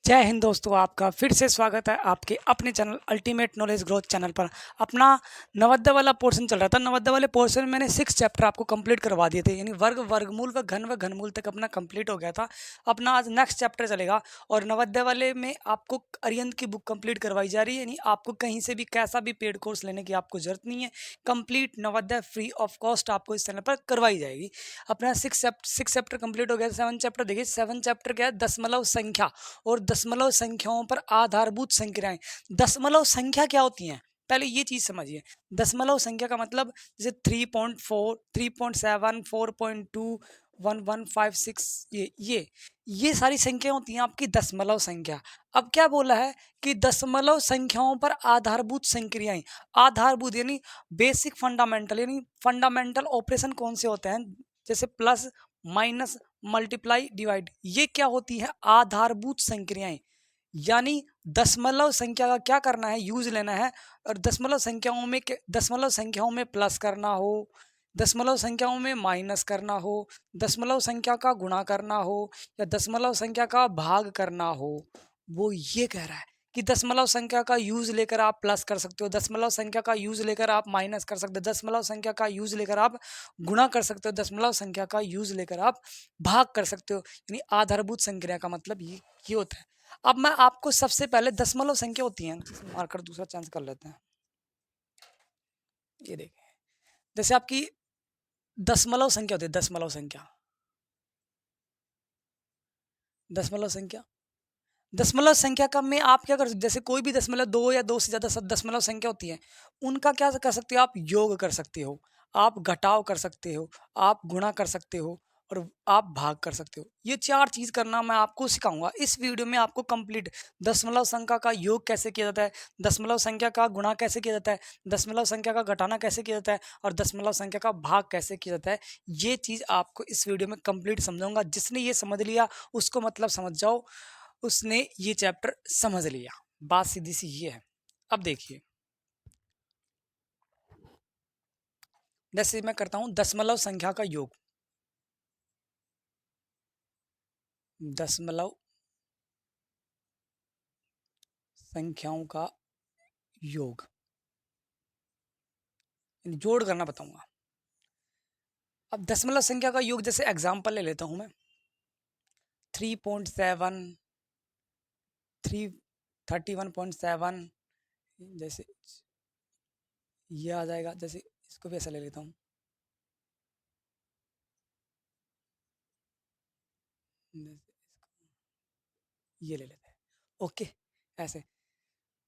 जय हिंद दोस्तों, आपका फिर से स्वागत है आपके अपने channel ultimate knowledge growth channel पर। अपना नवोदय वाला पोर्शन चल रहा था। नवोदय वाले पोर्शन में मैंने 6 चैप्टर आपको कंप्लीट करवा दिए थे, यानी वर्ग, वर्गमूल व घनमूल तक अपना कंप्लीट हो गया था। अपना आज नेक्स्ट चैप्टर चलेगा और नवोदय वाले में आपको अरिहंत की बुक कंप्लीट करवाई जा रही है, यानी आपको कहीं से भी कैसा भी पेड कोर्स लेने की आपको जरूरत नहीं है। Complete Navodaya free of cost आपको इस चैनल पर करवाई जाएगी। अपना सिक्स चैप्टर कंप्लीट हो गया। 7 चैप्टर देखिए। 7 चैप्टर क्या है? दशमलव संख्या और दशमलव संख्याओं पर आधारभूत संख्याएं। दशमलव संख्या क्या होती हैं, पहले ये चीज समझिए। दशमलव संख्या का मतलब जैसे 3.4, 3.7, 4.2, 1156, ये सारी संख्या होती हैं आपकी दशमलव संख्या। अब क्या बोला है कि दशमलव संख्याओं पर आधारभूत संक्रियाएं। आधारभूत यानी बेसिक फंडामेंटल, यानी फंडामेंटल ऑपरेशन कौन से होते हैं, जैसे प्लस, माइनस, मल्टीप्लाई, डिवाइड, ये क्या होती है? आधारभूत संक्रियाएं। यानी दशमलव संख्या का क्या करना है? यूज लेना है। और दशमलव संख्याओं में प्लस करना हो, दशमलव संख्याओं में माइनस करना हो, दशमलव संख्या का गुणा करना हो या दशमलव संख्या का भाग करना हो, वो ये कह रहा है कि दशमलव संख्या का यूज लेकर आप प्लस कर सकते हो, दशमलव संख्या का यूज लेकर आप माइनस कर सकते हो, दशमलव संख्या का यूज लेकर आप गुणा कर सकते हो, दशमलव संख्या का यूज लेकर आप भाग कर सकते हो। यानी आधारभूत संख्या का मतलब ये होता है। अब मैं आपको सबसे पहले दशमलव संख्या होती है, मार्कर दूसरा चेंज कर लेते हैं। ये देखिए, जैसे आपकी दशमलव संख्या होती है, दशमलव संख्या, दशमलव संख्या, दशमलव संख्या का में आप क्या कर सकते, जैसे कोई भी दशमलव, दो या दो से ज्यादा दशमलव संख्या होती है, उनका क्या कर सकते हो? आप योग कर सकते हो, आप घटाव कर सकते हो, आप गुणा कर सकते हो और आप भाग कर सकते हो। ये 4 चीज करना मैं आपको सिखाऊंगा इस वीडियो में। आपको कंप्लीट दशमलव संख्या का योग कैसे किया जाता है, दशमलव संख्या का गुणा कैसे किया जाता है, दशमलव संख्या का घटाना कैसे किया जाता है और दशमलव संख्या का भाग कैसे किया जाता है, ये चीज आपको इस वीडियो में कंप्लीट समझाऊंगा। जिसने ये समझ लिया उसको मतलब समझ जाओ उसने ये चैप्टर समझ लिया। बात सीधी सी ये है। अब देखिए, जैसे मैं करता हूं दशमलव संख्या का योग, दशमलव संख्याओं का योग, जोड़ करना बताऊंगा। अब दशमलव संख्या का योग, जैसे एग्जांपल ले लेता हूं मैं, 3.7, 31.7, जैसे ये आ जाएगा। जैसे इसको भी ऐसा ले लेता हूँ, ये ले लेते हैं। ओके, ऐसे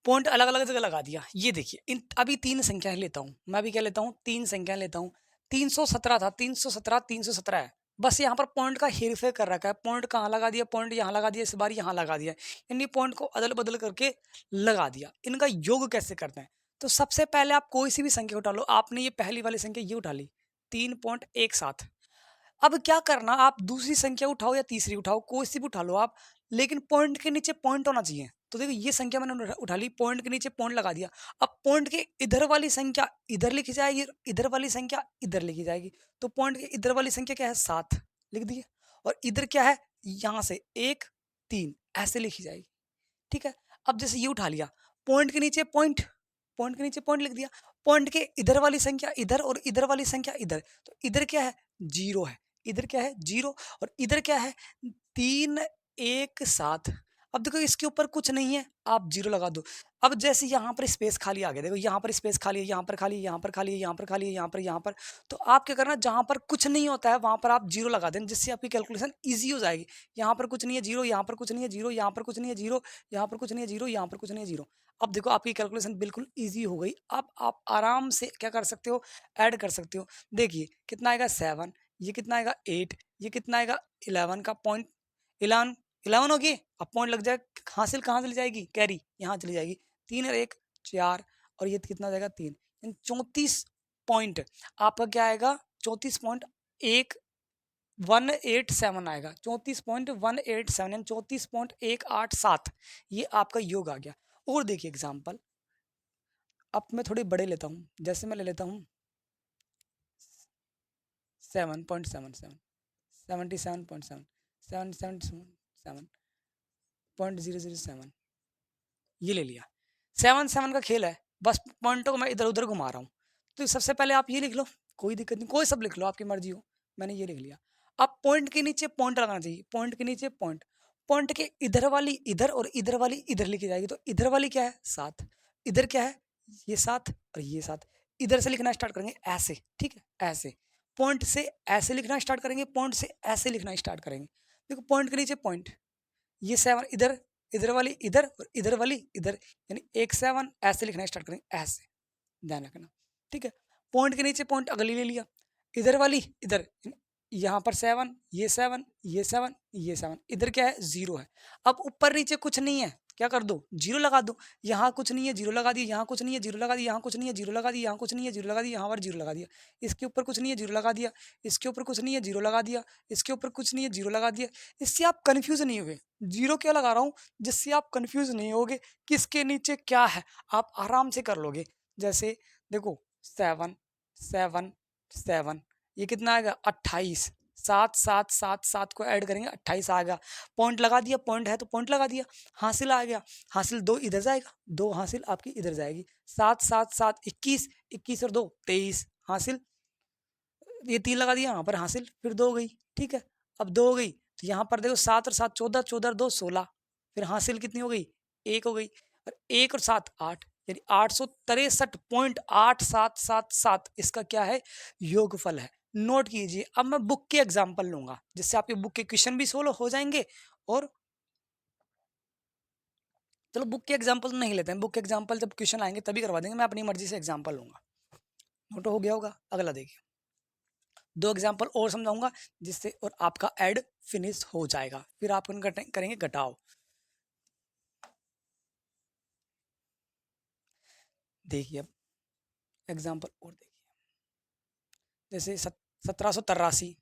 पॉइंट अलग अलग जगह लगा दिया। ये देखिए, इन अभी 3 संख्याएं लेता हूं मैं, भी क्या लेता हूं? 3 संख्या लेता हूं। 317 था, 317, 317 है। बस यहाँ पर पॉइंट का हेरफेर कर रखा है। पॉइंट कहाँ लगा दिया? पॉइंट यहाँ लगा दिया, इस बार यहाँ लगा दिया, यानी पॉइंट को अदल बदल करके लगा दिया। इनका योग कैसे करते हैं? तो सबसे पहले आप कोई सी भी संख्या उठा लो। आपने ये पहली वाली संख्या ये उठा ली, 3.17। अब क्या करना, आप दूसरी संख्या उठाओ या तीसरी उठाओ, कोई सी भी उठा लो आप, लेकिन पॉइंट के नीचे पॉइंट होना चाहिए। तो देखो, ये संख्या मैंने उठा ली, पॉइंट के नीचे पॉइंट लगा दिया। अब पॉइंट के इधर वाली संख्या इधर लिखी जाएगी, इधर वाली संख्या इधर लिखी जाएगी। तो पॉइंट के इधर वाली संख्या क्या है? 7 लिख दिए। और इधर क्या है? यहां से 1, 3 ऐसे लिखी जाएगी। ठीक है। अब जैसे ये उठा लिया, पॉइंट के नीचे पॉइंट, पॉइंट के नीचे पॉइंट लिख दिया। पॉइंट के इधर वाली संख्या इधर और इधर वाली संख्या इधर। तो इधर क्या है? 0 है। इधर क्या है? 0। और इधर क्या है? 3, 1, 7। अब देखो, इसके ऊपर कुछ नहीं है, आप 0 लगा दो। अब जैसे यहाँ पर स्पेस खाली आ गया, देखो यहाँ पर स्पेस खाली है, यहाँ पर खाली है, यहाँ पर खाली है, यहाँ पर खाली है, यहाँ पर। तो आप क्या करना, जहां पर कुछ नहीं होता है वहां पर आप 0 लगा देना, जिससे आपकी कैलकुलेशन ईजी हो जाएगी। यहाँ पर कुछ नहीं है, 0, यहाँ पर कुछ नहीं है, 0, यहाँ पर कुछ नहीं है, 0, यहाँ पर कुछ नहीं है, 0, यहाँ पर कुछ नहीं है, 0। अब देखो, आपकी कैलकुलेशन बिल्कुल ईजी हो गई। अब आप आराम से क्या कर सकते हो? ऐड कर सकते हो। देखिए कितना आएगा? 7। ये कितना आएगा? 8। ये कितना आएगा? 11 का पॉइंट, 11, 11 होगी। अब पॉइंट लग जाए, हासिल कहाँ चली जाएगी? कैरी यहाँ चली जाएगी। 3 और 1 4, और ये कितना जाएगा? 3। 34 पॉइंट आपका क्या आएगा? 34.187 आएगा। 34.187, 34.187, ये आपका योग आ गया। और देखिए एग्जाम्पल, अब मैं थोड़े बड़े लेता हूँ। जैसे मैं ले लेता हूँ 7.77, 77.7, 777, 0.007 ये ले लिया। 7 का खेल है, बस पॉइंटों को मैं इधर उधर घुमा रहा हूँ। तो सबसे पहले आप ये लिख लो, कोई दिक्कत नहीं, कोई सब लिख लो, आपकी मर्जी हो। मैंने ये लिख लिया। अब पॉइंट के नीचे पॉइंट लगाना चाहिए, पॉइंट के नीचे पॉइंट, पॉइंट के इधर वाली इधर और इधर वाली इधर लिखी जाएगी। तो इधर वाली क्या है 7, इधर क्या है ये 7 और ये 7। इधर से लिखना स्टार्ट करेंगे ऐसे, ठीक है, ऐसे पॉइंट से ऐसे लिखना स्टार्ट करेंगे, पॉइंट से ऐसे लिखना स्टार्ट करेंगे। देखो पॉइंट के नीचे पॉइंट, ये 7 इधर, इधर वाली इधर और इधर वाली इधर, यानी 1 7 ऐसे लिखना स्टार्ट करेंगे, ऐसे ध्यान रखना, ठीक है। पॉइंट के नीचे पॉइंट अगली ले लिया, इधर वाली इधर, यहाँ पर 7, ये 7, ये 7, ये 7, इधर क्या है 0 है। अब ऊपर नीचे कुछ नहीं है, क्या कर दो 0 लगा दो। यहाँ कुछ नहीं है 0 लगा दिया, यहाँ कुछ नहीं है 0 लगा दिया, यहाँ कुछ नहीं है 0 लगा दिया, यहाँ कुछ नहीं है 0 लगा दिया, यहाँ पर 0 लगा दिया। इसके ऊपर कुछ नहीं है 0 लगा दिया, इसके ऊपर कुछ नहीं है 0 लगा दिया, इसके ऊपर कुछ नहीं है 0 लगा दिया। इससे आप कन्फ्यूज नहीं हुए, 0 क्यों लगा रहा हूँ, जिससे आप कन्फ्यूज नहीं होगे किसके नीचे क्या है, आप आराम से कर लोगे। जैसे देखो 7 7 7, ये कितना आएगा 28, 7 7 7 7 को ऐड करेंगे 28 आएगा। पॉइंट लगा दिया, पॉइंट है तो पॉइंट लगा दिया, हासिल आ गया, हासिल 2 इधर जाएगा, 2 हासिल आपकी इधर जाएगी। 7 7 7 21, 21 और 2 23 हासिल, ये 3 लगा दिया, यहाँ पर हासिल फिर 2 हो गई, ठीक है। अब 2 हो गई तो यहाँ पर देखो 7 और 7 14, 14 और 2 16, फिर हासिल कितनी हो गई 1 हो गई, और 1 और 7 8, यानी 863.8777 इसका क्या है योगफल है। नोट कीजिए। अब मैं बुक के एग्जाम्पल लूंगा जिससे आपके बुक के क्वेश्चन भी सोल्व हो जाएंगे। और चलो बुक के एग्जाम्पल नहीं लेते हैं, बुक के एग्जाम्पल जब क्वेश्चन आएंगे तभी करवा देंगे, मैं अपनी मर्जी से एग्जाम्पल लूंगा। नोट हो गया होगा। अगला देखिए, 2 एग्जाम्पल और समझाऊंगा जिससे और आपका ऐड फिनिश हो जाएगा, फिर आप करेंगे घटाओ। देखिए अब एग्जाम्पल और देखिए, जैसे 1783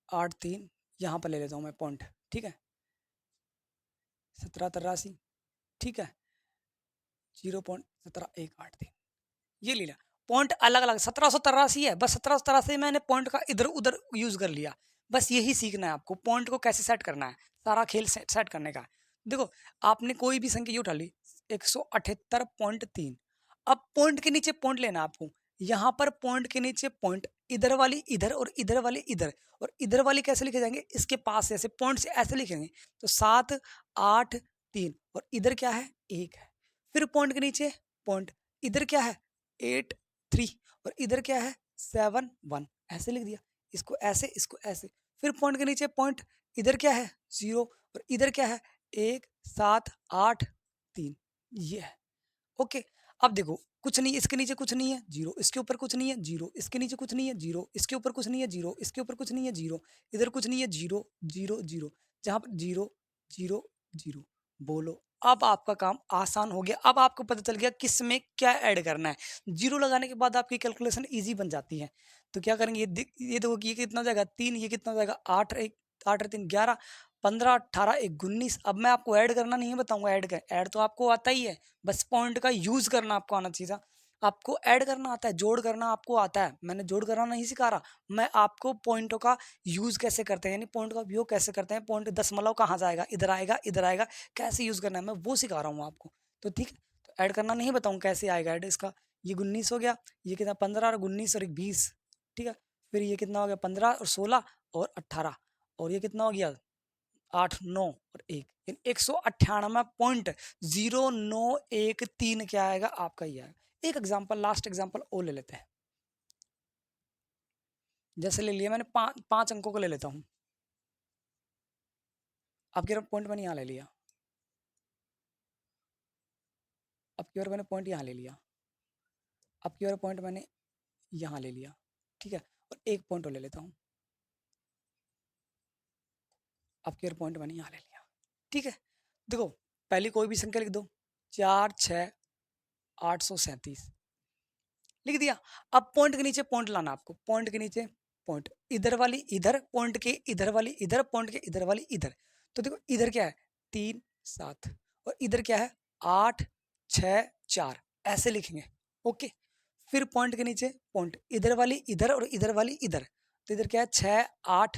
8 3, यहाँ पर ले लेता हूँ मैं पॉइंट, ठीक है, 1783, ठीक है, 0.17183 ये ले लिया। पॉइंट अलग अलग 1783 है, बस 1783 मैंने पॉइंट का इधर उधर यूज कर लिया। बस यही सीखना है आपको, पॉइंट को कैसे सेट करना है, सारा खेल सेट करने का है। देखो आपने कोई भी संख्या उठा ली 178.3, अब पॉइंट के नीचे पॉइंट लेना है आपको। यहाँ पर पॉइंट के नीचे पॉइंट, इधर वाली इधर और इधर वाली इधर, और इधर वाली कैसे लिखे जाएंगे इसके पास ऐसे पॉइंट से ऐसे लिखेंगे। तो 7 8 3 और इधर क्या है 1 है, फिर पॉइंट के नीचे पॉइंट, इधर क्या है 8 3 और इधर क्या है 7 1, ऐसे लिख दिया। इसको ऐसे इसको ऐसे, फिर पॉइंट के नीचे पॉइंट, इधर क्या है 0 और इधर क्या है 1 7 8 3, ये है। ओके। अब देखो कुछ नहीं, इसके नीचे कुछ नहीं है 0, इसके ऊपर कुछ नहीं है 0, इसके नीचे कुछ नहीं है 0, इसके ऊपर कुछ नहीं है 0, इसके ऊपर कुछ नहीं है 0, इधर कुछ नहीं है 0 0 0, जहाँ पर 0 0 0। बोलो अब आपका काम आसान हो गया, अब आपको पता चल गया किस में क्या ऐड करना है। 0 लगाने के बाद आपकी कैलकुलेशन इजी बन जाती है। तो क्या करेंगे, ये देखो कि ये कितना हो जाएगा 3, ये कितना हो जाएगा 8 1 8 3 11 15 18 1 19। अब मैं आपको ऐड करना नहीं बताऊंगा, ऐड तो आपको आता ही है, बस पॉइंट का यूज करना आपको आना चाहिए था। आपको ऐड करना आता है, जोड़ करना आपको आता है, मैंने जोड़ करना नहीं सिखा रहा, मैं आपको पॉइंटों का यूज कैसे करते हैं, यानी पॉइंट का उपयोग कैसे करते हैं, पॉइंट दशमलव कहाँ जाएगा, इधर आएगा इधर आएगा, कैसे यूज करना है मैं वो सिखा रहा हूँ आपको। तो ठीक है, तो ऐड करना नहीं बताऊँ कैसे आएगा ऐड इसका। ये 19 हो गया, ये कितना 15 और 19 और 20, ठीक है। फिर ये कितना हो गया 15 और 16 और 18, और ये कितना हो गया 8 9 और 1, 198.0913 क्या आएगा आपका, ये आएगा। एक एग्जांपल, लास्ट एग्जांपल और ले लेते हैं। जैसे ले लिया मैंने 5 अंकों को ले लेता हूँ। अब की पॉइंट मैंने यहाँ ले लिया, अब की मैंने पॉइंट यहाँ ले लिया, अब की पॉइंट मैंने यहाँ ले लिया, ठीक है। और एक पॉइंट और ले लेता हूँ, अब की पॉइंट मैंने यहाँ ले लिया, ठीक है। देखो पहले कोई भी संख्या लिख दो, 4 6 837 लिख दिया। अब पॉइंट के नीचे पॉइंट लाना आपको, पॉइंट के नीचे पॉइंट, इधर वाली इधर, पॉइंट के इधर वाली इधर, पॉइंट के इधर वाली इधर। तो देखो इधर क्या है 3 7 और इधर क्या है 8 6 4, ऐसे लिखेंगे। ओके। फिर पॉइंट के नीचे पॉइंट, इधर वाली इधर और इधर वाली इधर। तो इधर क्या है 6 8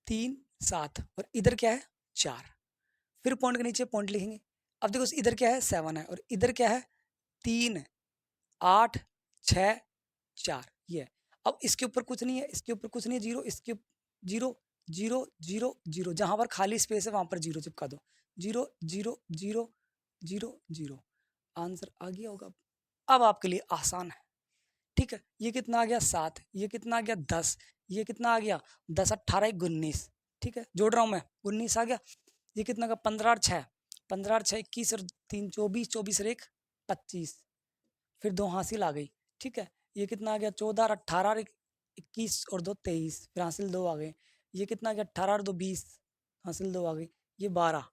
3 7 और इधर क्या है 4, फिर पॉइंट के नीचे पॉइंट लिखेंगे। अब देखो इधर क्या है 7 है और इधर क्या है 3 8 6 4, ये है। अब इसके ऊपर कुछ नहीं है, इसके ऊपर कुछ नहीं है, जीरो, इसके जीरो जीरो जीरो जीरो, जहां पर खाली स्पेस है वहां पर जीरो चिपका दो, zero zero zero zero zero, answer आ गया होगा। अब आपके लिए आसान है, ठीक है। ये कितना आ गया 7, ये कितना आ गया 10, ये कितना आ गया 10 18 19, ठीक है, जोड़ रहा हूँ मैं, 19 आ गया। ये कितना का 15 और 6, 15 और 6 21 और 3 24, 24 और 1 25, फिर दो हासिल आ गई, ठीक है। ये कितना आ गया 14 और 18 और 21 और 2 23, फिर हासिल 2 आ गए। ये कितना आ गया 18 और 2 20, हासिल 2 आ गई। ये 12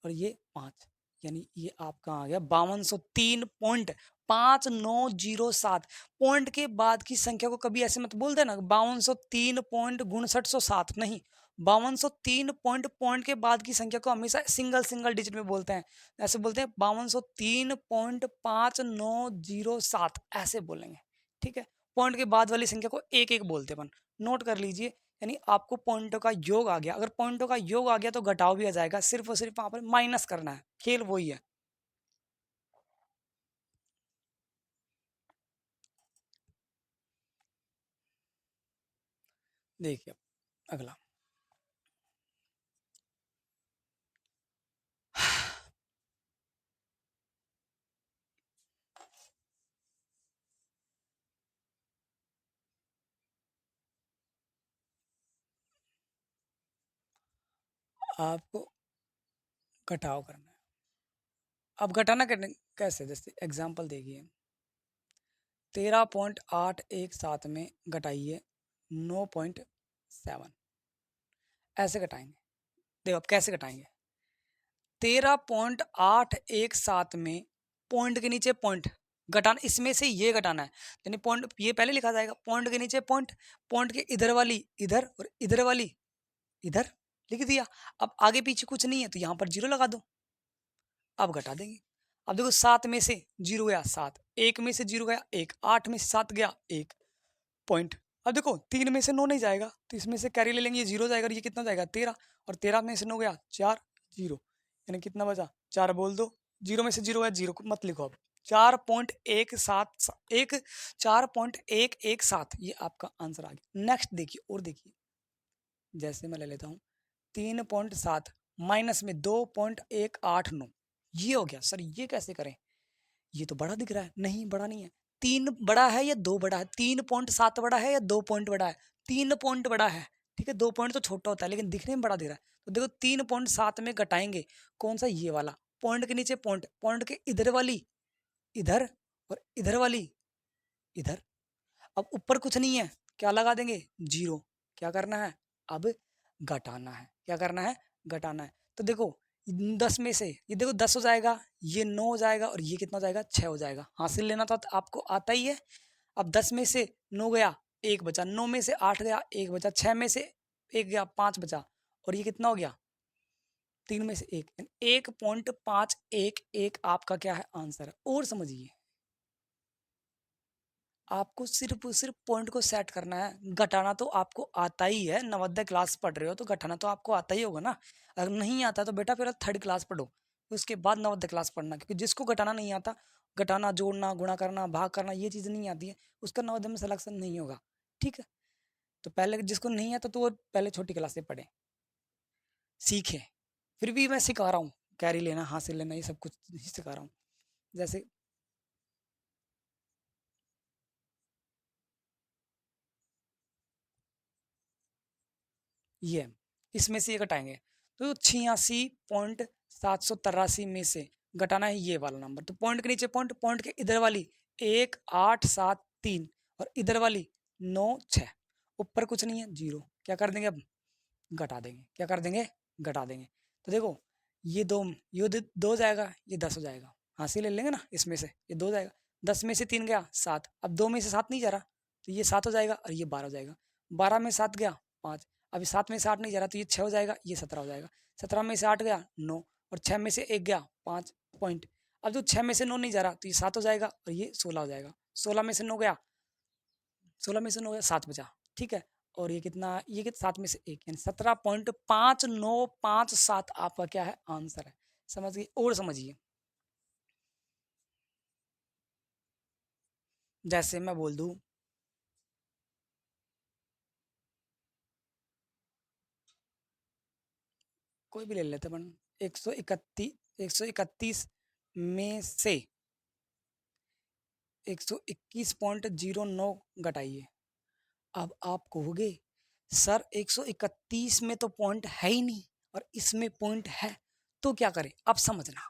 और ये 5, यानी ये आपका आ गया 5203.5907। पॉइंट के बाद की संख्या को कभी ऐसे मत बोल देना 5203.6707, नहीं, 5203 पॉइंट के बाद की संख्या को हमेशा सिंगल सिंगल डिजिट में बोलते हैं, ऐसे बोलते हैं 5203.5907, ऐसे बोलेंगे, ठीक है। पॉइंट के बाद वाली संख्या को एक एक बोलते हैं अपन, नोट कर लीजिए। यानी आपको पॉइंटों का योग आ गया, अगर पॉइंटों का योग आ गया तो घटाव भी आ जाएगा, सिर्फ और सिर्फ वहां पर माइनस करना है, खेल वही है। देखिए अगला, आपको घटाव करना है। अब घटाना करने कैसे, जैसे एग्जांपल देखिए, 13.817 में घटाइए 9.7, ऐसे घटाएंगे। देखो आप कैसे घटाएंगे, 13.817 में पॉइंट के नीचे पॉइंट घटाना, इसमें से ये घटाना है, यानी पॉइंट ये पहले लिखा जाएगा, पॉइंट के नीचे पॉइंट, पॉइंट के इधर वाली इधर और इधर वाली इधर, लिख दिया। अब आगे पीछे कुछ नहीं है तो यहाँ पर जीरो लगा दो, अब घटा देंगे। अब देखो 7 में से जीरो गया 7, 1 में से जीरो गया 1, 8 में से 7 गया 1 पॉइंट। अब देखो 3 में से 9 नहीं जाएगा तो इसमें से कैरी ले लेंगे, ये जीरो जाएगा और ये कितना जाएगा 13, और 13 में से 9 गया 4 जीरो, यानी कितना बचा 4, बोल दो, जीरो में से जीरो गया, जीरो को मत लिखो अब, 4.117, 4.117, ये आपका आंसर आ गया। नेक्स्ट देखिए, और देखिए, जैसे मैं ले लेता हूँ 3.7 माइनस में 2.189, ये हो गया। सर ये कैसे करें, ये तो बड़ा दिख रहा है, नहीं बड़ा नहीं है, 3 बड़ा है या 2 बड़ा है, 3.7 बड़ा है या 2 पॉइंट बड़ा है, 3 पॉइंट बड़ा है, ठीक है, 2 पॉइंट तो छोटा होता है लेकिन दिखने में बड़ा दिख रहा है। तो देखो 3.7 में घटाएंगे कौन सा, ये वाला, पॉइंट के नीचे पॉइंट, पॉइंट के इधर वाली इधर और इधर वाली इधर। अब ऊपर कुछ नहीं है, क्या लगा देंगे जीरो, क्या करना है अब घटाना है, क्या करना है घटाना है। तो देखो 10 में से ये देखो 10 हो जाएगा, ये 9 हो जाएगा और ये कितना हो जाएगा 6 हो जाएगा, हासिल लेना तो आपको आता ही है। अब 10 में से 9 गया 1 बचा, 9 में से 8 गया 1 बचा, 6 में से 1 गया 5 बचा, और ये कितना हो गया 3 में से 1, 1.511 आपका क्या है आंसर है। और समझिए आपको सिर्फ पॉइंट को सेट करना है, घटाना तो आपको आता ही है, नवोदय क्लास पढ़ रहे हो तो घटाना तो आपको आता ही होगा ना। अगर नहीं आता तो बेटा फिर थर्ड क्लास पढ़ो, उसके बाद नवोदय क्लास पढ़ना, क्योंकि जिसको घटाना नहीं आता, घटाना जोड़ना गुणा करना भाग करना ये चीज़ नहीं आती है, उसका नवोदय में सिलेक्शन नहीं होगा, ठीक है। तो पहले जिसको नहीं आता तो वो पहले छोटी क्लास से पढ़े सीखे, फिर भी मैं सिखा रहा हूँ, कैरी लेना हासिल लेना ये सब कुछ सिखा रहा हूँ। जैसे ये है, इसमें से ये घटाएंगे तो 86.783 में से घटाना है ये वाला नंबर, तो पॉइंट के नीचे पॉइंट, पॉइंट के इधर वाली 1873 और इधर वाली 96, ऊपर कुछ नहीं है जीरो, क्या कर देंगे अब घटा देंगे, क्या कर देंगे घटा देंगे। तो देखो ये दो, ये दो जाएगा, ये 10 हो जाएगा, हासिल ले लेंगे ना, इसमें से ये 2 जाएगा, 10 में से 3 गया 7, अब 2 में से 7 नहीं जा रहा तो ये 7 हो जाएगा और ये 12 हो जाएगा, 12 में 7 गया 5, अभी 7 में से 8 नहीं जा रहा तो ये 6 हो जाएगा, ये 17 हो जाएगा, 17 में से 8 गया 9, और 6 में से 1 गया 5 पॉइंट। अब जो 6 में से 9 नहीं जा रहा तो ये 7 हो जाएगा और ये 16 हो जाएगा, 16 में से 9 गया, 16 में से 9 गया 7 बचा, ठीक है। और ये कितना, ये कितना 7 में से 1 यानी 17.5957 आपका क्या है आंसर है। समझिए और समझिए, जैसे मैं बोल दूं कोई भी ले लेते अपन, 131 में से 121.09 घटाइए। अब आप कहोगे सर 131 में तो पॉइंट है ही नहीं और इसमें पॉइंट है, तो क्या करें? अब समझना,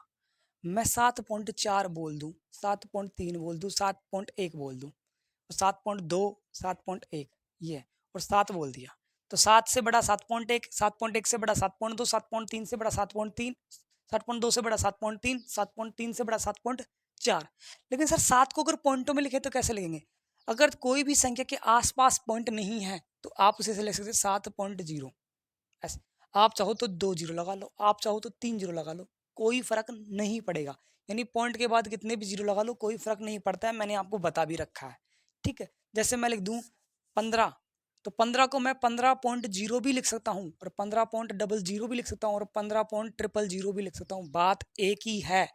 मैं 7.4 बोल दूं, 7.3 बोल दूं, 7.1 बोल दूं, 7.2, 7.1 ये और 7 बोल दिया, तो 7 से बड़ा 7.1, 7.1 से बड़ा 7.2, 7.3 से बड़ा 7.3, 7.2 से बड़ा 7.3, 7.3 से बड़ा 7.4। लेकिन सर 7 को अगर पॉइंटों में लिखे तो कैसे लिखेंगे? अगर कोई भी संख्या के आसपास पॉइंट नहीं है तो आप उसे लिख सकते 7.0 ऐसे। आप चाहो तो 2 जीरो लगा लो, आप चाहो तो 3 जीरो लगा लो, कोई फर्क नहीं पड़ेगा। यानी पॉइंट के बाद कितने भी जीरो लगा लो कोई फर्क नहीं पड़ता है, मैंने आपको बता भी रखा है। ठीक है, जैसे मैं लिख दूं 15, तो 15 को मैं 15.0 भी लिख सकता हूँ और 15.00 भी लिख सकता हूँ और 15.000 भी लिख सकता हूँ, बात एक ही है।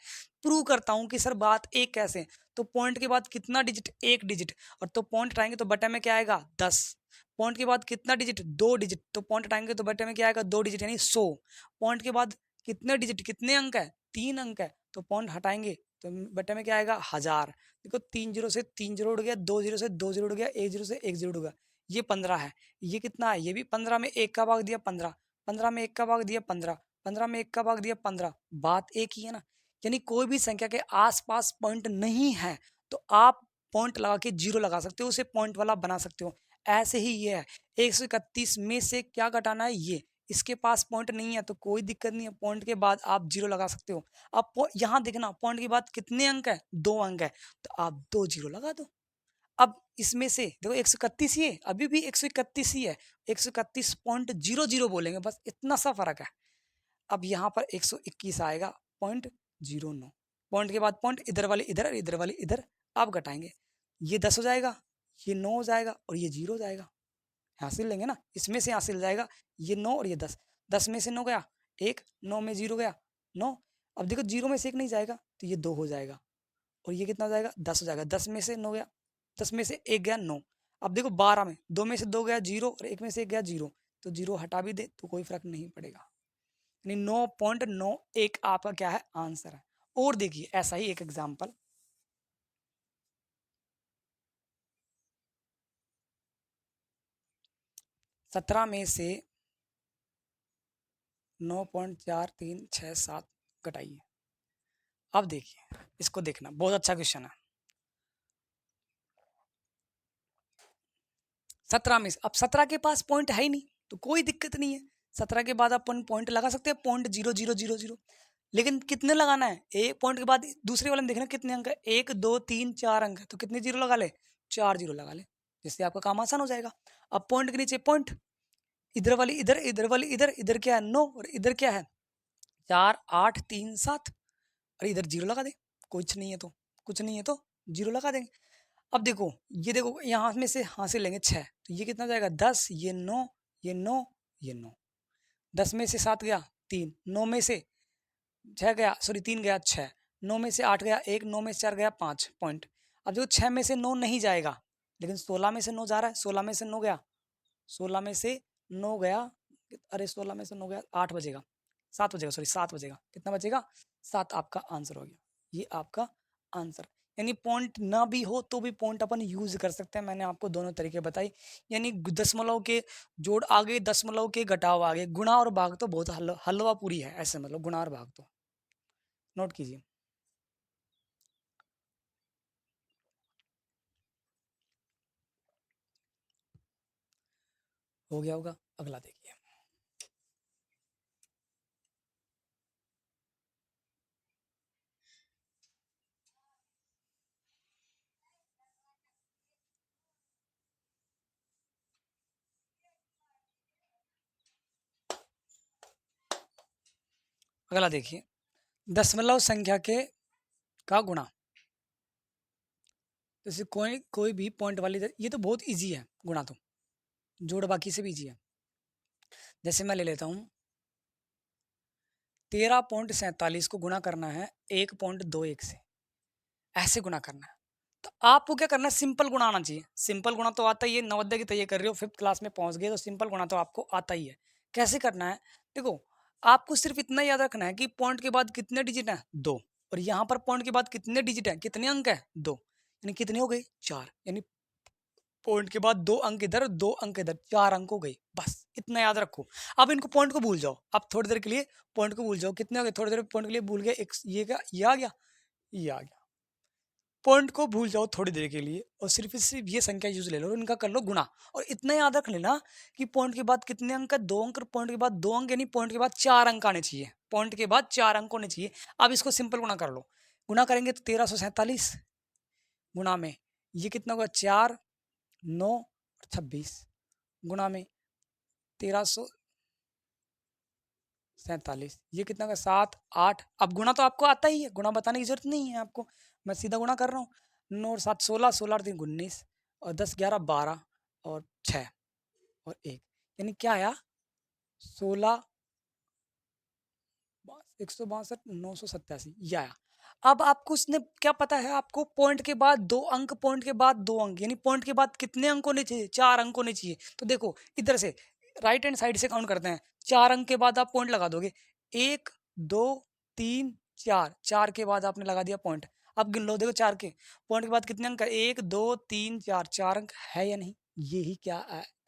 प्रूव करता हूँ कि सर बात एक कैसे, तो पॉइंट के बाद कितना डिजिट, एक डिजिट, और तो पॉइंट हटाएंगे तो बटे में क्या आएगा 10। पॉइंट के बाद कितना डिजिट, 2 डिजिट, तो पॉइंट हटाएंगे तो बटे में क्या आएगा 2 डिजिट यानी 100। पॉइंट के बाद कितने डिजिट, कितने अंक है, 3 अंक है, तो पॉइंट हटाएंगे तो बटे में क्या आएगा 1000। देखो 3 जीरो से 3 जीरो उड़ गया, 2 जीरो से 2 जीरो उड़ गया, 1 जीरो से 1 जीरो उड़ गया। ये 15 है, ये कितना है, ये भी 15 में 1 का भाग दिया 15, 15 में 1 का भाग दिया 15, 15 में 1 का भाग दिया 15, बात एक ही है ना। यानी कोई भी संख्या के आसपास पॉइंट नहीं है तो आप पॉइंट लगा के जीरो लगा सकते हो, उसे पॉइंट वाला बना सकते हो। ऐसे ही ये है, 131 में से क्या घटाना है, ये इसके पास पॉइंट नहीं है तो कोई दिक्कत नहीं है, पॉइंट के बाद आप जीरो लगा सकते हो। अब यहाँ देखना पॉइंट के बाद कितने अंक है, 2 अंक है, तो आप 2 जीरो लगा दो। अब इसमें से देखो 131 ही है, अभी भी 131 ही है, 131.00 बोलेंगे, बस इतना सा फर्क है। अब यहाँ पर 121 आएगा 0.09, पॉइंट के बाद पॉइंट, इधर वाली इधर और इधर वाली इधर, आप घटाएंगे, ये 10 हो जाएगा, ये 9 हो जाएगा और ये 0 हो जाएगा। हासिल लेंगे ना, इसमें से हासिल जाएगा ये 9 और ये 10, 10 में से 9 गया 1, 9 में 0 गया 9। अब देखो 0 में से 1 नहीं जाएगा तो ये 2 हो जाएगा और ये कितना हो जाएगा 10 हो जाएगा, 10 में से 9 गया, 10 में से 1 गया 9। अब देखो 12 में 2 में से 2 गया 0 और 1 में से 1 गया 0, तो 0 हटा भी दे तो कोई फर्क नहीं पड़ेगा। यानी 9.91 आपका क्या है आंसर है। और देखिए ऐसा ही एक एग्जाम्पल, 17 में से 9.4367 घटाइए। अब देखिए इसको देखना, बहुत अच्छा क्वेश्चन है। 17 में से, अब 17 के पास पॉइंट है ही नहीं तो कोई दिक्कत नहीं है, 17 के बाद अपन पॉइंट लगा सकते हैं, 0.0000, लेकिन कितने लगाना है, एक पॉइंट के बाद दूसरे वाले में देखना कितने अंक है, 1 2 3 4 अंक है, तो कितने जीरो लगा ले, 4 जीरो लगा ले, जिससे आपका काम आसान हो जाएगा। अब पॉइंट के नीचे पॉइंट, इधर वाली इधर, इधर वाली इधर, इधर क्या है 9 और इधर क्या है 4 8 3 7, अरे इधर जीरो लगा दे, कुछ नहीं है तो, कुछ नहीं है तो जीरो लगा देंगे। अब देखो ये देखो यहाँ में से हासिल लेंगे 6, तो ये कितना जाएगा 10, ये 9, ये 9, ये 9, 10 में से 7 गया 3, 9 में से 6 गया, सॉरी 3 गया 6, 9 में से 8 गया 1, 9 में से 4 गया 5 पॉइंट। अब देखो 6 में से 9 नहीं जाएगा, लेकिन 16 में से 9 जा रहा है, 16 में से 9 गया, 16 में से 9 गया, अरे 16 में से 9 गया 8 बजेगा, 7 बजेगा, सॉरी 7 बजेगा, कितना बचेगा 7, आपका आंसर हो गया, ये आपका आंसर। यानी पॉइंट ना भी हो तो भी पॉइंट अपन यूज कर सकते हैं, मैंने आपको दोनों तरीके बताई। यानी दशमलव के जोड़ आगे, दशमलव के घटाव आगे, गुणा और भाग तो बहुत हलवा पूरी है, ऐसे मतलब गुणा और भाग तो नोट कीजिए। हो गया होगा, अगला देखिए। अगला देखिए, दशमलव संख्या के का गुणा, जैसे कोई कोई भी पॉइंट वाली, ये तो बहुत इजी है गुणा तो, जोड़ बाकी से भी इजी है। जैसे मैं ले लेता हूँ 13.47 को गुणा करना है 1.21 से, ऐसे गुणा करना है। तो आपको क्या करना है, सिंपल गुणा आना चाहिए। सिंपल गुणा तो आता ही है, नवोदय की तैयारी कर रहे हो, 5th क्लास में पहुंच गए तो सिंपल गुणा तो आपको आता ही है। कैसे करना है, देखो आपको सिर्फ इतना याद रखना है कि पॉइंट के बाद कितने डिजिट हैं, 2। और यहाँ पर पॉइंट के बाद कितने डिजिट हैं, कितने अंक है, 2। यानी कितने हो गए, 4। यानी पॉइंट के बाद 2 अंक इधर, 2 अंक इधर, 4 अंक हो गए। बस इतना याद रखो। अब इनको पॉइंट को भूल जाओ, अब थोड़ी देर के लिए पॉइंट को भूल जाओ। कितने हो गए, थोड़ी देर पॉइंट के लिए भूल गए, एक ये क्या, ये आ गया, ये आ गया। पॉइंट को भूल जाओ थोड़ी देर के लिए और सिर्फ ये संख्या यूज ले लो और इनका कर लो गुणा। और इतना याद रख लेना कि पॉइंट के बाद कितने अंक है, 2 अंक। पॉइंट के बाद 2 अंक यानी पॉइंट के बाद 4 अंक आने चाहिए। पॉइंट के बाद 4 अंक होने चाहिए। अब इसको सिंपल गुणा कर लो। गुणा करेंगे तो 1347 गुणा में ये कितना होगा, 4, 9 और 26 गुणा में 1347, ये कितना का, 7, 8। अब गुणा तो आपको आता ही है, गुणा बताने की जरूरत नहीं है आपको, मैं सीधा गुणा कर रहा हूँ। 9 और 7 16, 16 और 3 19 और 10 11 12 और 6 और 1, यानी क्या आया, 16, 162, 987, ये आया। अब आपको उसने क्या पता है, आपको पॉइंट के बाद 2 अंक, पॉइंट के बाद 2 अंक, यानी पॉइंट के बाद कितने अंक होने चाहिए, 4 अंक होने चाहिए। तो देखो इधर से राइट हैंड साइड से काउंट करते हैं। 4 अंक के बाद आप पॉइंट लगा दोगे, 1 2 3 4, 4 के बाद आपने लगा दिया पॉइंट। अब गिन लो, देखो 4 के पॉइंट के बाद कितने अंक है, 1 2 3 4, 4 अंक है या नहीं। यही क्या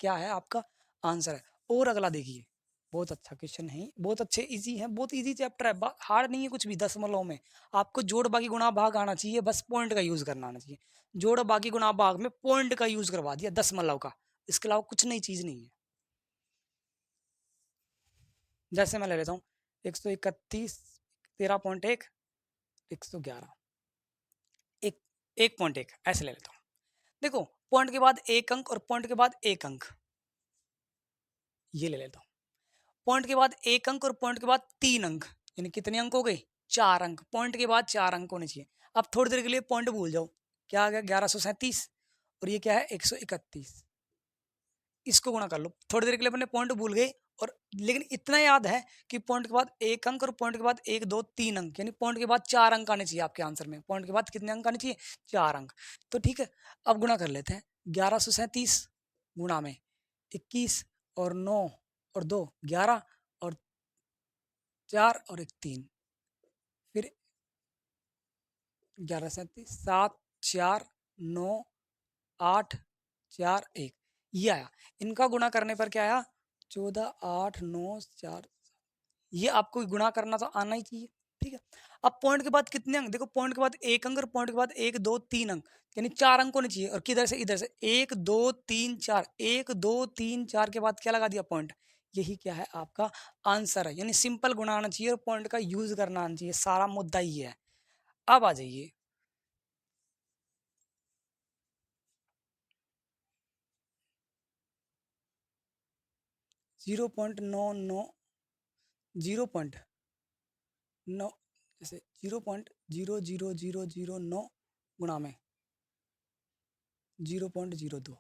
है आपका आंसर है। और अगला देखिए, बहुत अच्छा क्वेश्चन है, बहुत अच्छे इजी है, बहुत इजी चैप्टर है, हार्ड नहीं है कुछ भी। दशमलव में आपको जोड़ बाकी गुणा भाग आना चाहिए, बस पॉइंट का यूज करना आना चाहिए। जोड़ बाकी गुणा भाग में पॉइंट का यूज करवा दिया, दशमलव का, इसके अलावा कुछ नई चीज नहीं है। जैसे मैं ले लेता हूँ 131, 13.1, 111, 1.1 ऐसे ले लेता हूँ। देखो पॉइंट के बाद 1 अंक और पॉइंट के बाद 1 अंक, ये ले लेता हूँ। पॉइंट के बाद 1 अंक और पॉइंट के बाद 3 अंक, यानी कितने अंक हो गए, 4 अंक। पॉइंट के बाद 4 अंक होने चाहिए। अब थोड़ी देर के लिए पॉइंट भूल जाओ, क्या आ गया, 1137 और ये क्या है, 131। इसको गुणा कर लो। थोड़ी देर के लिए अपने पॉइंट भूल गए, और लेकिन इतना याद है कि पॉइंट के बाद 1 अंक और पॉइंट के बाद 1 2 3 अंक, यानी पॉइंट के बाद 4 अंक आने चाहिए आपके आंसर में। पॉइंट के बाद कितने अंक आने चाहिए, 4 अंक। तो ठीक है, अब गुणा कर लेते हैं। 1137 गुणा में 21 और 9 और 2 11 और 4 और 1 3, फिर 1137 7 4 9 8 4 1, ये आया। इनका गुणा करने पर क्या आया, 14 8 9 4। ये आपको गुणा करना तो आना ही चाहिए, ठीक है। अब पॉइंट के बाद कितने अंक, देखो पॉइंट के बाद 1 अंक और पॉइंट के बाद 1 2 3 अंक, यानी 4 अंक होने चाहिए। और किधर से, इधर से 1 2 3 4, 1 2 3 4 के बाद क्या लगा दिया, पॉइंट। यही क्या है, आपका आंसर है। यानी सिंपल गुणा आना चाहिए और पॉइंट का यूज करना आना चाहिए, सारा मुद्दा ही है। अब आ जाइए 0.99, 0.9, जैसे 0.00009 गुणा में 0.02।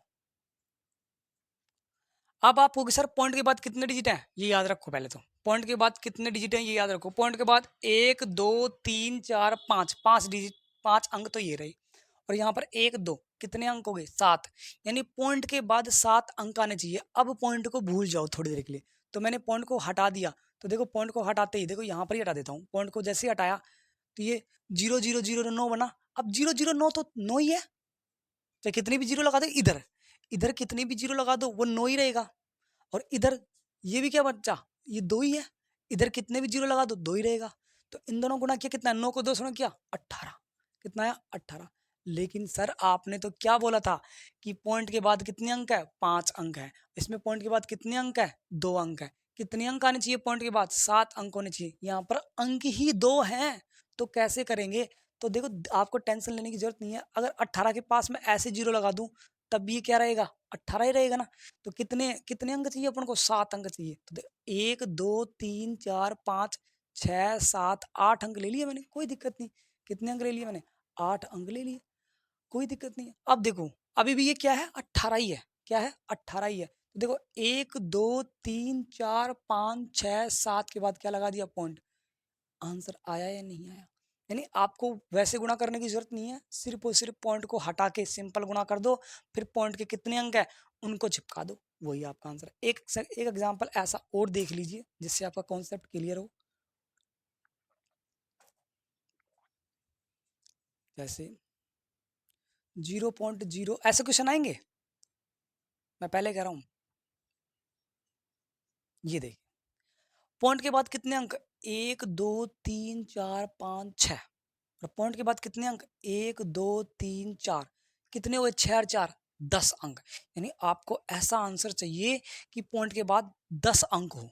अब आप होगे सर पॉइंट के बाद कितने डिजिट हैं, ये याद रखो। पहले तो पॉइंट के बाद कितने डिजिट हैं ये याद रखो। पॉइंट के बाद 1 2 3 4 5, 5 डिजिट, 5 अंक तो ये रहे। और यहाँ पर 1 2 कितने अंक हो गए, 7। यानी पॉइंट के बाद 7 अंक आने चाहिए। अब पॉइंट को भूल जाओ थोड़ी देर के लिए। तो मैंने पॉइंट को हटा दिया, तो देखो पॉइंट को हटाते ही, देखो यहाँ पर ही हटा देता हूँ। पॉइंट को जैसे ही हटाया तो ये 0 0 0 9 बना। अब 0 0 9 तो 9 ही है, चाहे कितनी भी जीरो लगा दो। इधर इधर कितनी भी जीरो लगा दो वो 9 ही रहेगा। और इधर ये भी क्या बच्चा, ये 2 ही है। इधर कितने भी जीरो लगा दो 2 ही रहेगा। तो इन दोनों गुणा किया, कितना, 9 को 2 से गुणा किया, 18। कितना आया, 18। लेकिन सर आपने तो क्या बोला था कि पॉइंट के बाद कितने अंक है, 5 अंक है। इसमें पॉइंट के बाद कितने अंक है, 2 अंक है। कितने अंक आने चाहिए पॉइंट के बाद, 7 अंक होने चाहिए। यहाँ पर अंक ही 2 हैं, तो कैसे करेंगे। तो देखो आपको टेंशन लेने की जरूरत नहीं है। अगर 18 के पास में ऐसे जीरो लगा दूं तब भी ये क्या रहेगा, 18 ही रहेगा ना। तो कितने कितने अंक चाहिए अपन को, 7 अंक चाहिए। तो 1 2 3 4 5 6 7 8 अंक ले लिए मैंने, कोई दिक्कत नहीं। कितने अंक ले लिए मैंने, 8 अंक ले लिए, कोई दिक्कत नहीं है। अब देखो अभी भी ये क्या है, 18 ही है। क्या है, 18 ही है। तो देखो 1 2 3 4 5 6 7 के बाद क्या लगा दिया पॉइंट, आंसर आया या नहीं आया। यानी आपको वैसे गुणा करने की जरूरत नहीं है, सिर्फ और सिर्फ पॉइंट को हटा के सिंपल गुणा कर दो, फिर पॉइंट के कितने अंक है उनको चिपका दो, वही आपका आंसर है। एक एग्जांपल ऐसा और देख लीजिए जिससे आपका कॉन्सेप्ट क्लियर हो। जैसे 0.0 ऐसे क्वेश्चन आएंगे, मैं पहले कह रहा हूं, ये देखिए पॉइंट के बाद कितने अंक, 1 2 3 4 5 6, और पॉइंट के बाद कितने अंक 1 2 3 4, कितने हुए 6 और 4 10 अंक। यानी आपको ऐसा आंसर चाहिए कि पॉइंट के बाद 10 अंक हो।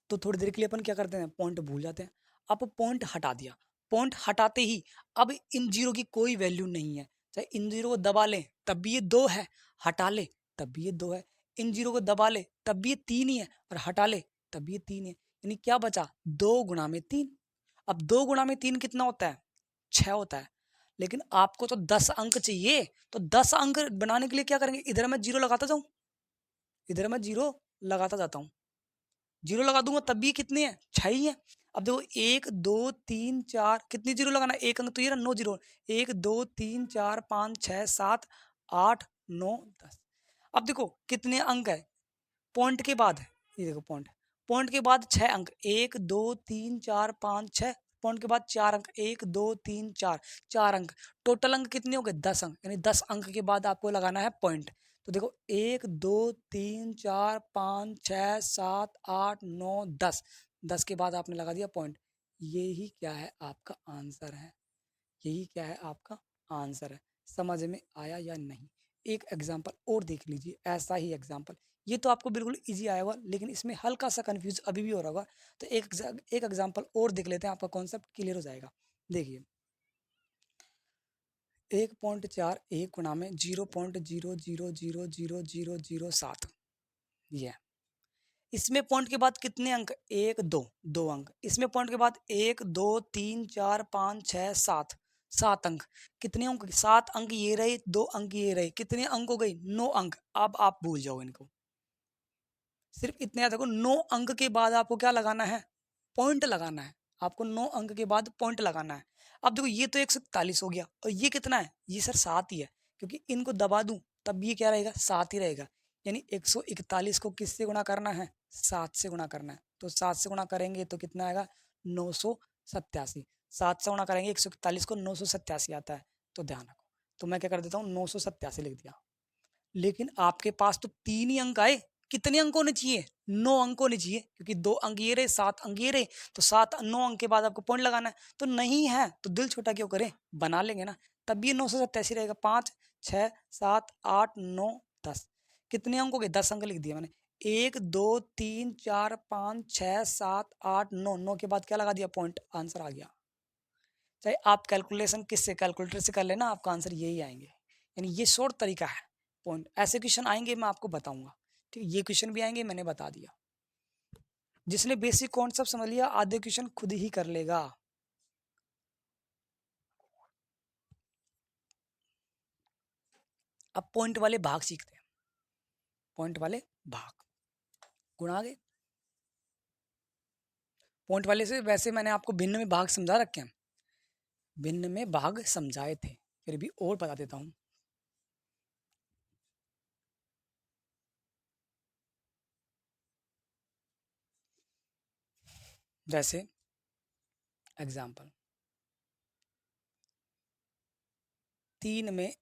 तो थोड़ी देर के लिए अपन क्या करते हैं, पॉइंट भूल जाते हैं। अब पॉइंट हटा दिया, पॉइंट हटाते ही अब इन जीरो की कोई वैल्यू नहीं है, चाहे इन जीरो को दबा ले तब भी ये 2 है, हटा ले तब भी ये 2 है, इन जीरो को दबा ले तब भी ये 3 ही है, और हटा ले तब भी ये 3 है। यानी क्या बचा, 2 गुणा में 3। अब 2 गुणा में 3 कितना होता है, 6 होता है। लेकिन आपको तो 10 अंक चाहिए, तो 10 अंक बनाने के लिए क्या करेंगे, इधर मैं जीरो लगाता जाऊं, इधर मैं जीरो लगाता जाता हूं, जीरो लगा दूंगा तब भी कितने हैं, 6 ही है। अब देखो 1 2 3 4, कितनी जीरो लगाना, एक अंक तो ये रहा, 9 जीरो, 1 2 3 4 5 6 7 8 9 10। अब देखो कितने अंक है पॉइंट के बाद, ये देखो पॉइंट, पॉइंट के बाद 6 अंक, 1 2 3 4 5 6, पॉइंट के बाद 4 अंक, 1 2 3 4, 4 अंक, टोटल अंक कितने हो गए 10 अंक। यानी 10 अंक के बाद आपको लगाना है पॉइंट। तो देखो 1 2 3 4 5 6 7 8 9 10, 10 के बाद आपने लगा दिया पॉइंट। यही क्या है आपका आंसर है, यही क्या है आपका आंसर है। समझ में आया या नहीं। एक एग्जांपल और देख लीजिए, ऐसा ही एग्जांपल, ये तो आपको बिल्कुल इजी आया हुआ, लेकिन इसमें हल्का सा कंफ्यूज अभी भी हो रहा होगा। तो एक एग्जांपल और देख लेते हैं, आपका कॉन्सेप्ट क्लियर हो जाएगा। देखिए 1.4 एक गुणा में 0.0000007, ये है। इसमें पॉइंट के बाद कितने अंक, 1 2, 2 अंक। इसमें पॉइंट के बाद 1 2 3 4 5 6 7, 7 अंक। कितने अंक, 7 अंक ये रहे, 2 अंक ये रहे, कितने अंक हो गए, 9 अंक। अब आप भूल जाओ इनको, सिर्फ इतने याद रखो, 9 अंक के बाद आपको क्या लगाना है, पॉइंट लगाना है। आपको 9 अंक के बाद पॉइंट लगाना है। अब देखो ये तो 141 हो गया, और ये कितना है, ये सर 7 ही है, क्योंकि इनको दबा दूं तब ये क्या रहेगा, 7 ही रहेगा। यानी 141 को किससे गुणा करना है, 7 से गुणा करना है। तो 7 से गुणा करेंगे तो कितना आएगा, 987। 7 से गुणा करेंगे 141 को, 987 आता है। तो ध्यान रखो, तो मैं क्या कर देता हूँ, 987 लिख दिया। लेकिन आपके पास तो 3 ही अंक आए, कितने अंक होने चाहिए, 9 अंक होने चाहिए, क्योंकि 2 अंक ये रहे, 7 अंक ये रहे, तो 7 9 अंक के बाद आपको पॉइंट लगाना है। तो नहीं है तो दिल छोटा क्यों करें, बना लेंगे ना, तब ये 987 रहेगा। 5 6 7 8 9 10, कितने अंक हो गए, 10 अंक लिख दिया मैंने। 1 2 3 4 5 6 7 8 9, 9 के बाद क्या लगा दिया, पॉइंट, आंसर आ गया। चाहे आप कैलकुलेशन किससे, कैलकुलेटर से कर लेना, आपका आंसर यही आएंगे। यानी ये शॉर्ट तरीका है पॉइंट। ऐसे क्वेश्चन आएंगे मैं आपको बताऊंगा, ठीक है, ये क्वेश्चन भी आएंगे, मैंने बता दिया। जिसने बेसिक कॉन्सेप्ट समझ लिया आधे क्वेश्चन खुद ही कर लेगा। अब पॉइंट वाले भाग सीखते हैं, पॉइंट वाले भाग गुणा गए। पॉइंट वाले से वैसे मैंने आपको भिन्न में भाग समझा रखे हैं, भिन्न में भाग समझाए थे, फिर भी और बता देता हूं। जैसे एग्जाम्पल 3 में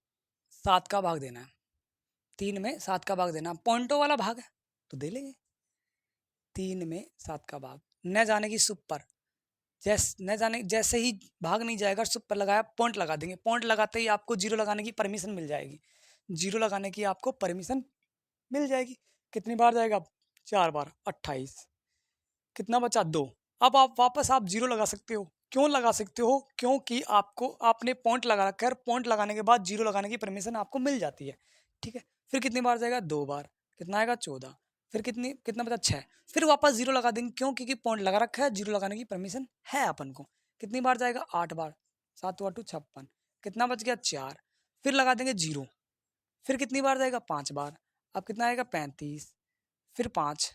7 का भाग देना है, 3 में 7 का भाग देना, पॉइंटों वाला भाग है तो दे लेंगे। 3 में 7 का भाग, न जाने की सुप पर, न जाने जैसे ही भाग नहीं जाएगा, सुप पर लगाया पॉइंट लगा देंगे, पॉइंट लगाते ही आपको जीरो लगाने की परमिशन मिल जाएगी, जीरो लगाने की आपको परमिशन मिल जाएगी। कितनी बार जाएगा, 4 बार, 28। कितना बचा, 2। अब आप वापस आप जीरो लगा सकते हो, क्यों लगा सकते हो, क्योंकि आपको आपने पॉइंट लगा रखा है, पॉइंट लगाने के बाद जीरो लगाने की परमिशन आपको मिल जाती है, ठीक है। फिर कितनी बार जाएगा, 2 बार, कितना आएगा, 14। फिर कितना बचा, 6। फिर वापस जीरो लगा देंगे, क्यों, क्योंकि पॉइंट लगा रखा है, जीरो लगाने की परमिशन है अपन को। कितनी बार जाएगा, 8 बार, 7 8 56। कितना बच गया, 4। फिर लगा देंगे जीरो। फिर कितनी बार जाएगा, 5 बार। अब कितना आएगा 35, फिर 5,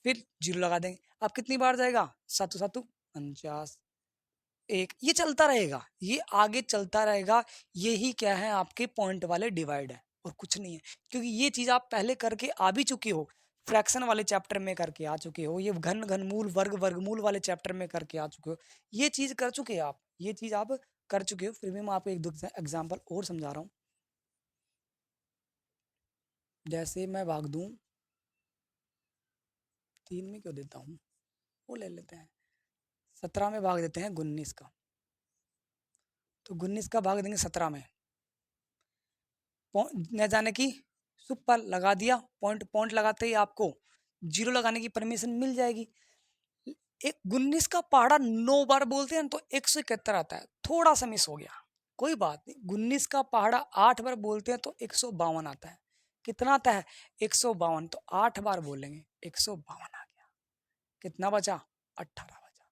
फिर 0 लगा देंगे। अब कितनी बार जाएगा, 7 7 49, 1, ये चलता रहेगा, ये आगे चलता रहेगा। यही क्या है, आपके पॉइंट वाले डिवाइड है और कुछ नहीं है, क्योंकि ये चीज आप पहले करके आ भी चुके हो, फ्रैक्शन वाले चैप्टर में करके आ चुके हो, ये घन घनमूल वर्ग वर्गमूल वाले चैप्टर में करके आ चुके हो, ये चीज कर चुके हैं आप, ये चीज आप कर चुके हो। फिर भी मैं आपको एक दो एग्जाम्पल और समझा रहा हूँ। जैसे मैं भाग दूं 3 में, क्यों देता हूँ, वो ले लेते हैं 17 में भाग देते हैं 19 का, तो 19 का भाग देंगे 17 में, न जाने की सुपर लगा दिया, पॉइंट पॉइंट लगाते ही आपको 0 लगाने की परमिशन मिल जाएगी। एक 19 का पहाड़ा 9 बार बोलते हैं तो 171 आता है, थोड़ा सा मिस हो गया, कोई बात नहीं। 19 का पहाड़ा 8 बार बोलते हैं तो 152 आता है, कितना आता है 152, तो 8 बार बोलेंगे 152 आ गया, कितना बचा 18 बचा,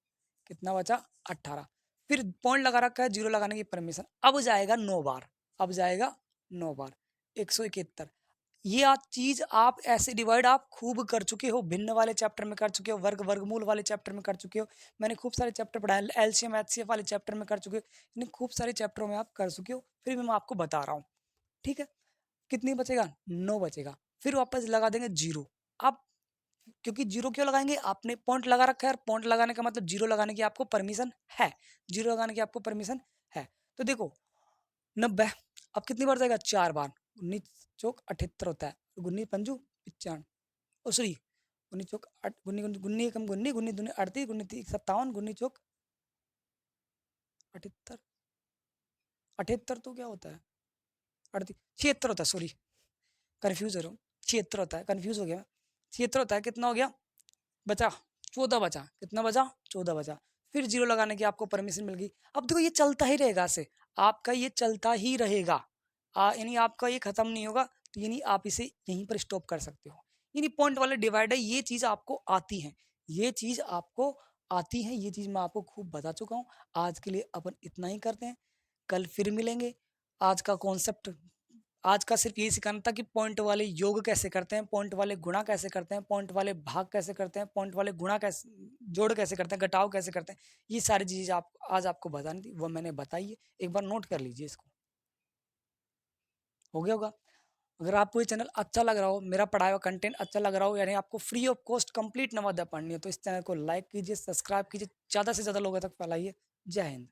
कितना बचा 18। फिर पॉइंट लगा रखा है 0 लगाने की परमिशन, अब जाएगा 9 बार, अब जाएगा 9 बार 171। ये आज चीज आप ऐसे डिवाइड आप खूब कर चुके हो, भिन्न वाले चैप्टर में कर चुके हो, वर्ग वर्गमूल वाले चैप्टर में कर चुके हो, मैंने खूब सारे चैप्टर पढ़ाए, एलसीएम एचसीएफ वाले चैप्टर में कर चुके हो, यानी खूब सारे चैप्टरों में आप कर चुके हो, फिर भी मैं आपको बता रहा हूँ। ठीक है, कितनी बचेगा 9 बचेगा, फिर वापस लगा देंगे 0। अब क्योंकि 0 क्यों लगाएंगे, आपने पॉइंट लगा रखा है, और पॉइंट लगाने का मतलब 0 लगाने की आपको परमिशन है, 0 लगाने की आपको परमिशन है। तो देखो 90, अब कितनी बार जाएगा 4 बार, 19 चौक 78 होता है, 19 पंजू 95, ओ सॉरी 19 चौक 8, गुन्नी कम गुन्नी गुन्नी दूनी 38, गुन्नी 57, गुन्नी चौक 78, 78 तो क्या होता है 38, 76 होता है, सॉरी कन्फ्यूज हो रहा हूँ, 76 होता है, कन्फ्यूज हो गया, 76 होता है। कितना हो गया, बचा 14 बचा, कितना बचा 14 बचा, फिर 0 लगाने की आपको परमिशन मिल गई। अब देखो ये चलता ही रहेगा, से आपका ये चलता ही रहेगा, यानी आपका ये खत्म नहीं होगा, तो यानी आप इसे यहीं पर स्टॉप कर सकते हो। यानी पॉइंट वाले डिवाइड है, ये चीज आपको आती है, ये चीज आपको आती है, ये चीज मैं आपको खूब बता चुका हूँ। आज के लिए अपन इतना ही करते हैं, कल फिर मिलेंगे। आज का कॉन्सेप्ट, आज का सिर्फ यही सिखाना था कि पॉइंट वाले योग कैसे करते हैं, पॉइंट वाले गुणा कैसे करते हैं, पॉइंट वाले भाग कैसे करते हैं, पॉइंट वाले गुणा कैसे, जोड़ कैसे करते हैं, घटाव कैसे करते हैं, ये सारी चीज़ आप आज आपको बतानी थी, वो मैंने बताई है, एक बार नोट कर लीजिए इसको। हो गया होगा। अगर आपको ये चैनल अच्छा लग रहा हो, मेरा पढ़ाया हुआ कंटेंट अच्छा लग रहा हो, यानी आपको free of cost complete Navodaya पढ़नी है, तो इस चैनल को लाइक कीजिए, सब्सक्राइब कीजिए, ज़्यादा से ज़्यादा लोगों तक फैलाइए। जय हिंद।